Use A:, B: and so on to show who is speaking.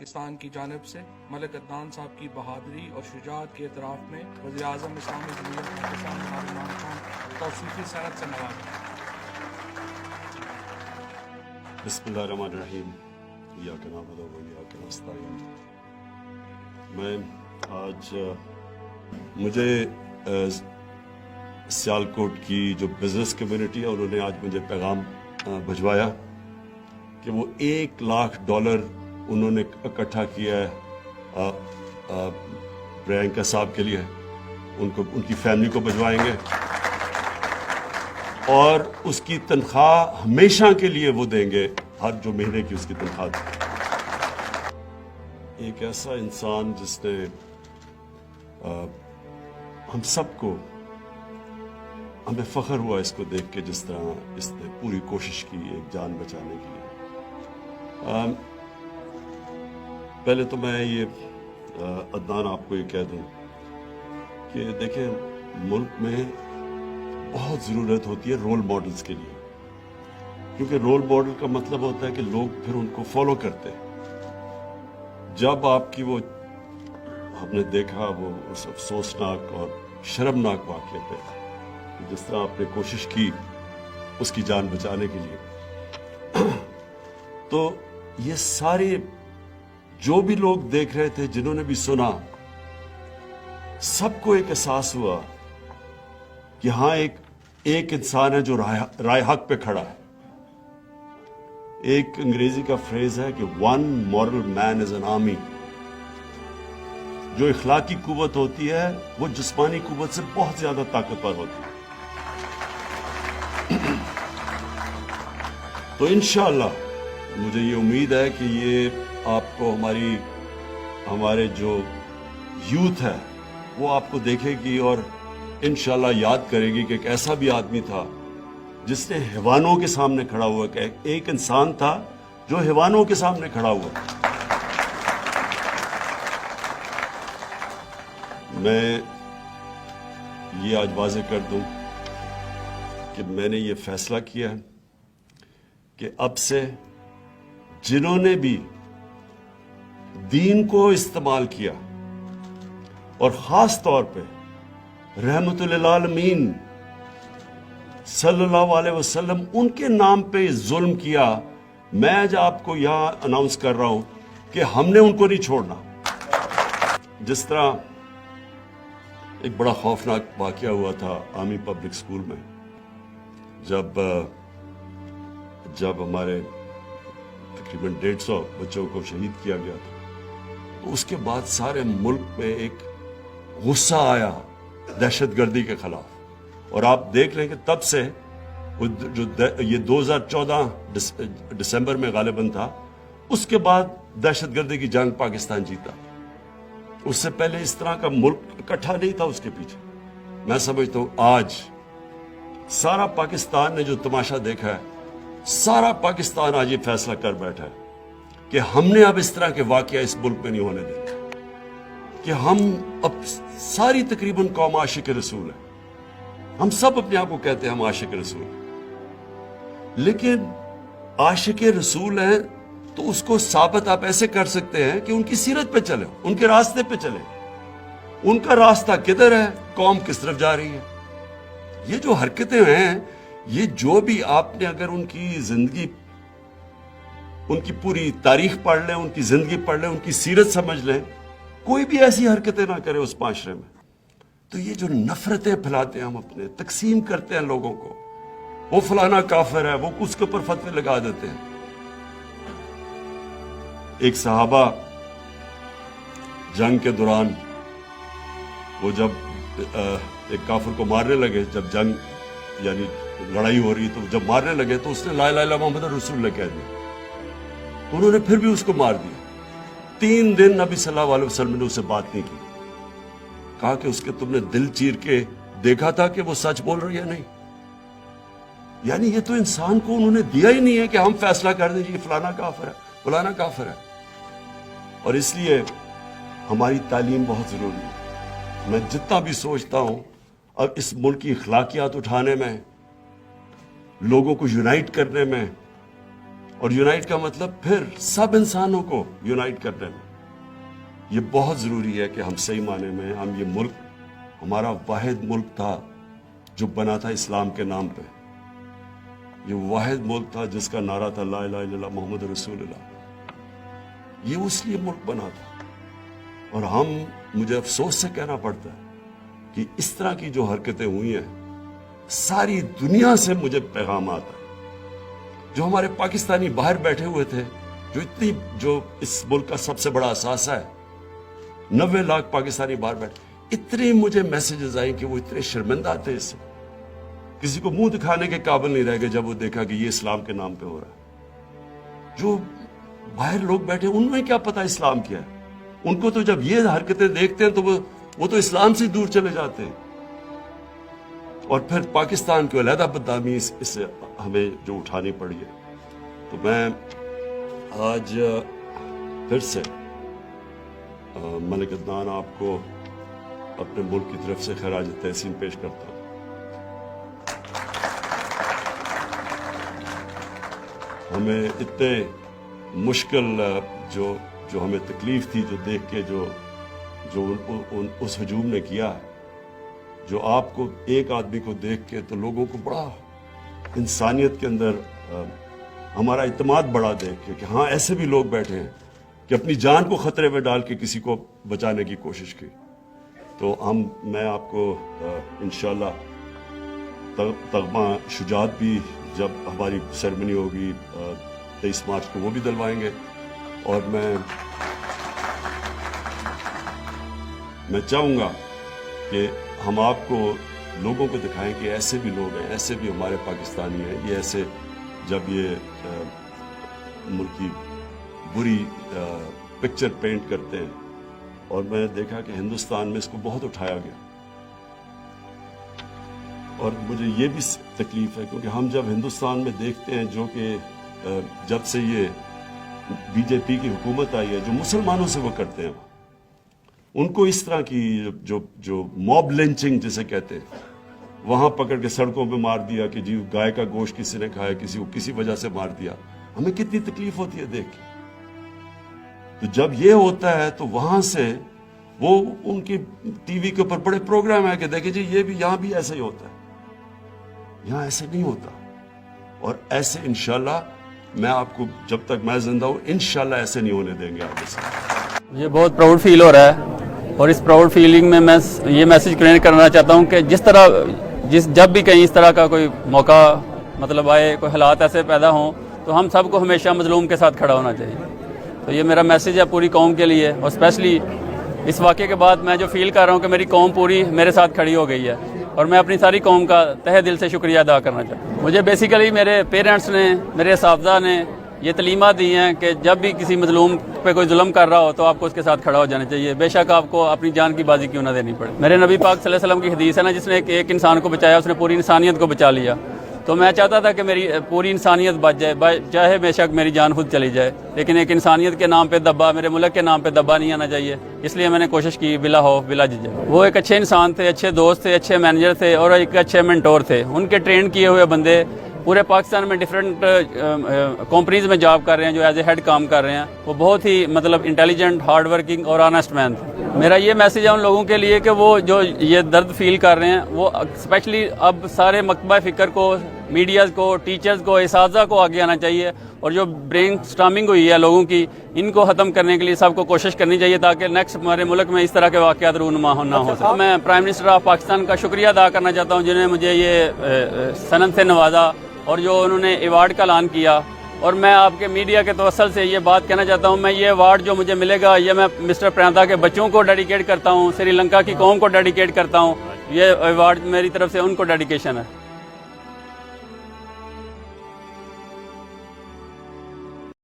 A: پاکستان کی جانب سے ملک عدنان صاحب کی بہادری اور شجاعت کے اعتراف میں وزیر اعظم اسلامی جمہوریہ پاکستان جناب عمران خان توصیفی صنعت سے نوازا۔
B: بسم اللہ الرحمن الرحیم، ایاک نعبد و ایاک نستعین۔ میں آج مجھے سیالکوٹ کی جو بزنس کمیونٹی ہے انہوں نے آج مجھے پیغام بھجوایا کہ وہ $1,00,000 انہوں نے اکٹھا کیا ہے پرینکا صاحب کے لیے، ان کی فیملی کو بھجوائیں گے اور اس کی تنخواہ ہمیشہ کے لیے وہ دیں گے، ہر جو مہینے کی اس کی تنخواہ دیں۔ ایک ایسا انسان جس نے ہم سب کو، ہمیں فخر ہوا اس کو دیکھ کے جس طرح اس نے پوری کوشش کی ایک جان بچانے کے لیے۔ پہلے تو میں یہ عدنان آپ کو یہ کہہ دوں کہ دیکھیں ملک میں بہت ضرورت ہوتی ہے رول ماڈلز کے لیے، کیونکہ رول ماڈل کا مطلب ہوتا ہے کہ لوگ پھر ان کو فالو کرتے ہیں۔ جب آپ کی وہ ہم نے دیکھا وہ اس افسوسناک اور شرمناک واقعے پہ جس طرح آپ نے کوشش کی اس کی جان بچانے کے لیے، تو یہ سارے جو بھی لوگ دیکھ رہے تھے، جنہوں نے بھی سنا، سب کو ایک احساس ہوا کہ ہاں ایک انسان ہے جو رائے حق پہ کھڑا ہے۔ ایک انگریزی کا فریز ہے کہ one moral man is an army۔ جو اخلاقی قوت ہوتی ہے وہ جسمانی قوت سے بہت زیادہ طاقتور ہوتی ہے۔ تو انشاءاللہ مجھے یہ امید ہے کہ یہ آپ کو ہمارے جو یوتھ ہے وہ آپ کو دیکھے گی اور انشاءاللہ یاد کرے گی کہ ایک ایسا بھی آدمی تھا جس نے حیوانوں کے سامنے کھڑا ہوا، کہ ایک انسان تھا جو حیوانوں کے سامنے کھڑا ہوا۔ میں یہ آج واضح کر دوں کہ میں نے یہ فیصلہ کیا ہے کہ اب سے جنہوں نے بھی دین کو استعمال کیا اور خاص طور پہ رحمت للعالمین صلی اللہ علیہ وسلم ان کے نام پہ ظلم کیا، میں آج آپ کو یہاں اناؤنس کر رہا ہوں کہ ہم نے ان کو نہیں چھوڑنا۔ جس طرح ایک بڑا خوفناک واقعہ ہوا تھا آرمی پبلک سکول میں، جب ہمارے تقریباً 150 بچوں کو شہید کیا گیا تھا، تو اس کے بعد سارے ملک میں ایک غصہ آیا دہشت گردی کے خلاف، اور آپ دیکھ لیں کہ تب سے یہ 2014 دسمبر میں غالباً تھا، اس کے بعد دہشت گردی کی جنگ پاکستان جیتا۔ اس سے پہلے اس طرح کا ملک اکٹھا نہیں تھا اس کے پیچھے۔ میں سمجھتا ہوں آج سارا پاکستان نے جو تماشا دیکھا ہے، سارا پاکستان آج یہ فیصلہ کر بیٹھا ہے کہ ہم نے اب اس طرح کے واقعہ اس ملک میں نہیں ہونے دیں، کہ ہم اب ساری تقریباً قوم عاشق رسول ہے، ہم سب اپنے آپ کو کہتے ہیں ہم عاشق رسول ہیں، لیکن عاشق رسول ہیں تو اس کو ثابت آپ ایسے کر سکتے ہیں کہ ان کی سیرت پہ چلیں، ان کے راستے پہ چلیں، ان کا راستہ کدھر ہے، قوم کس طرف جا رہی ہے۔ یہ جو حرکتیں ہیں، یہ جو بھی آپ نے اگر ان کی زندگی، ان کی پوری تاریخ پڑھ لیں، ان کی زندگی پڑھ لیں، ان کی سیرت سمجھ لیں، کوئی بھی ایسی حرکتیں نہ کرے اس معاشرے میں، تو یہ جو نفرتیں پھیلاتے ہیں، ہم اپنے تقسیم کرتے ہیں لوگوں کو، وہ فلانا کافر ہے، وہ اس کے اوپر فتوے لگا دیتے ہیں۔ ایک صحابہ جنگ کے دوران وہ جب ایک کافر کو مارنے لگے، جب جنگ یعنی لڑائی ہو رہی، تو جب مارنے لگے تو اس نے لا الہ الا اللہ محمد رسول اللہ کہہ دیا، تو انہوں نے پھر بھی اس کو مار دیا۔ 3 دن نبی صلی اللہ علیہ وسلم نے اسے بات نہیں کی، کہا کہ اس کے تم نے دل چیر کے دیکھا تھا کہ وہ سچ بول رہی ہے نہیں؟ یعنی یہ تو انسان کو انہوں نے دیا ہی نہیں ہے کہ ہم فیصلہ کر دیں کہ فلانا کافر ہے، فلانا کافر ہے۔ اور اس لیے ہماری تعلیم بہت ضروری ہے۔ میں جتنا بھی سوچتا ہوں اب اس ملک کی اخلاقیات اٹھانے میں، لوگوں کو یونائٹ کرنے میں اور یونائٹ کا مطلب پھر سب انسانوں کو یونائٹ کرنے میں. یہ بہت ضروری ہے کہ ہم صحیح معنی میں ہم یہ ملک ہمارا واحد ملک تھا جو بنا تھا اسلام کے نام پہ. یہ واحد ملک تھا جس کا نعرہ تھا لا الہ الا اللہ محمد رسول اللہ. یہ اس لیے ملک بنا تھا. اور مجھے افسوس سے کہنا پڑتا ہے کہ اس طرح کی جو حرکتیں ہوئی ہیں ساری دنیا سے مجھے پیغام آتا ہے. جو ہمارے پاکستانی باہر بیٹھے ہوئے تھے جو اس ملک کا سب سے بڑا اثاثہ ہے, 90 لاکھ پاکستانی باہر بیٹھے, اتنے مجھے میسیجز آئے کہ وہ اتنے شرمندہ تھے اس سے. کسی کو منہ دکھانے کے قابل نہیں رہ گئے جب وہ دیکھا کہ یہ اسلام کے نام پہ ہو رہا ہے. جو باہر لوگ بیٹھے انہیں کیا پتا اسلام کیا ہے. ان کو تو جب یہ حرکتیں دیکھتے ہیں تو وہ تو اسلام سے دور چلے جاتے ہیں. اور پھر پاکستان کو علیحدہ بدنامی اس سے ہمیں جو اٹھانی پڑی ہے. تو میں آج پھر سے ملک عدنان آپ کو اپنے ملک کی طرف سے خراج تحسین پیش کرتا ہوں. ہمیں اتنے مشکل جو ہمیں تکلیف تھی جو دیکھ کے جو اس ہجوم نے کیا ہے, جو آپ کو ایک آدمی کو دیکھ کے تو لوگوں کو بڑا انسانیت کے اندر ہمارا اعتماد بڑا دیکھ کے کہ ہاں ایسے بھی لوگ بیٹھے ہیں کہ اپنی جان کو خطرے میں ڈال کے کسی کو بچانے کی کوشش کی. تو میں آپ کو انشاءاللہ تغمہ شجاعت بھی جب ہماری سیرمنی ہوگی 23 مارچ کو وہ بھی دلوائیں گے. اور میں چاہوں گا کہ ہم آپ کو لوگوں کو دکھائیں کہ ایسے بھی لوگ ہیں, ایسے بھی ہمارے پاکستانی ہیں. یہ ایسے جب یہ ملک کی بری پکچر پینٹ کرتے ہیں, اور میں دیکھا کہ ہندوستان میں اس کو بہت اٹھایا گیا. اور مجھے یہ بھی تکلیف ہے کیونکہ ہم جب ہندوستان میں دیکھتے ہیں جو کہ جب سے یہ بی جے پی کی حکومت آئی ہے جو مسلمانوں سے وہ کرتے ہیں, ان کو اس طرح کی جو موب لنچنگ جسے کہتے ہیں, وہاں پکڑ کے سڑکوں پہ مار دیا کہ جی گائے کا گوشت کسی نے کھایا, کسی کو کسی وجہ سے مار دیا. ہمیں کتنی تکلیف ہوتی ہے دیکھ کے. تو جب یہ ہوتا ہے تو وہاں سے وہ ان کی ٹی وی کے اوپر بڑے پروگرام ہے کہ دیکھیں جی یہ بھی یہاں بھی ایسا ہی ہوتا ہے. یہاں ایسے نہیں ہوتا. اور ایسے انشاءاللہ میں آپ کو جب تک میں زندہ ہوں انشاءاللہ ایسے نہیں ہونے دیں گے آگے سے.
C: مجھے بہت پراؤڈ فیل ہو رہا ہے, اور اس پراؤڈ فیلنگ میں یہ میسج کنوے کرنا چاہتا ہوں کہ جب بھی کہیں اس طرح کا کوئی موقع مطلب آئے, کوئی حالات ایسے پیدا ہوں, تو ہم سب کو ہمیشہ مظلوم کے ساتھ کھڑا ہونا چاہیے. تو یہ میرا میسج ہے پوری قوم کے لیے, اور اسپیشلی اس واقعے کے بعد میں جو فیل کر رہا ہوں کہ میری قوم پوری میرے ساتھ کھڑی ہو گئی ہے, اور میں اپنی ساری قوم کا تہہ دل سے شکریہ ادا کرنا چاہتا ہوں. مجھے بیسیکلی میرے پیرنٹس نے, میرے اساتذہ نے یہ تعلیمات دی ہیں کہ جب بھی کسی مظلوم پہ کوئی ظلم کر رہا ہو تو آپ کو اس کے ساتھ کھڑا ہو جانا چاہیے, بے شک آپ کو اپنی جان کی بازی کیوں نہ دینی پڑے. میرے نبی پاک صلی اللہ علیہ وسلم کی حدیث ہے نا, جس نے ایک انسان کو بچایا اس نے پوری انسانیت کو بچا لیا. تو میں چاہتا تھا کہ میری پوری انسانیت بچ جائے, چاہے بے شک میری جان خود چلی جائے, لیکن ایک انسانیت کے نام پہ دبا, میرے ملک کے نام پہ دبا نہیں آنا چاہیے. اس لیے میں نے کوشش کی بلا خوف بلا جھجک. وہ ایک اچھے انسان تھے, اچھے دوست تھے, اچھے مینیجر تھے, اور ایک اچھے مینٹور تھے. ان کے ٹرین کیے ہوئے بندے پورے پاکستان میں ڈفرینٹ کمپنیز میں جاب کر رہے ہیں, جو ایز اے ہیڈ کام کر رہے ہیں. وہ بہت ہی مطلب انٹیلیجنٹ, ہارڈ ورکنگ اور آنیسٹ مین تھے. میرا یہ میسج ہے ان لوگوں کے لیے کہ وہ جو یہ درد فیل کر رہے ہیں, وہ اسپیشلی اب سارے مکتبہ فکر کو, میڈیاز کو, ٹیچرز کو, اساتذہ کو آگے آنا چاہیے, اور جو برین سٹارمنگ ہوئی ہے لوگوں کی, ان کو ختم کرنے کے لیے سب کو کوشش کرنی چاہیے تاکہ نیکسٹ ہمارے ملک میں اس طرح کے واقعات رونما نہ ہو سکے. میں پرائم منسٹر آف پاکستان کا شکریہ ادا کرنا چاہتا ہوں جنہوں نے مجھے یہ سند سے نوازا اور جو انہوں نے ایوارڈ کا اعلان کیا. اور میں آپ کے میڈیا کے توسل سے یہ بات کہنا چاہتا ہوں, میں یہ ایوارڈ جو مجھے ملے گا یہ میں مسٹر پرانتا کے بچوں کو ڈیڈیکیٹ کرتا ہوں, سری لنکا کی قوم کو ڈیڈیکیٹ کرتا ہوں. یہ ایوارڈ میری طرف سے ان کو ڈیڈیکیشن ہے.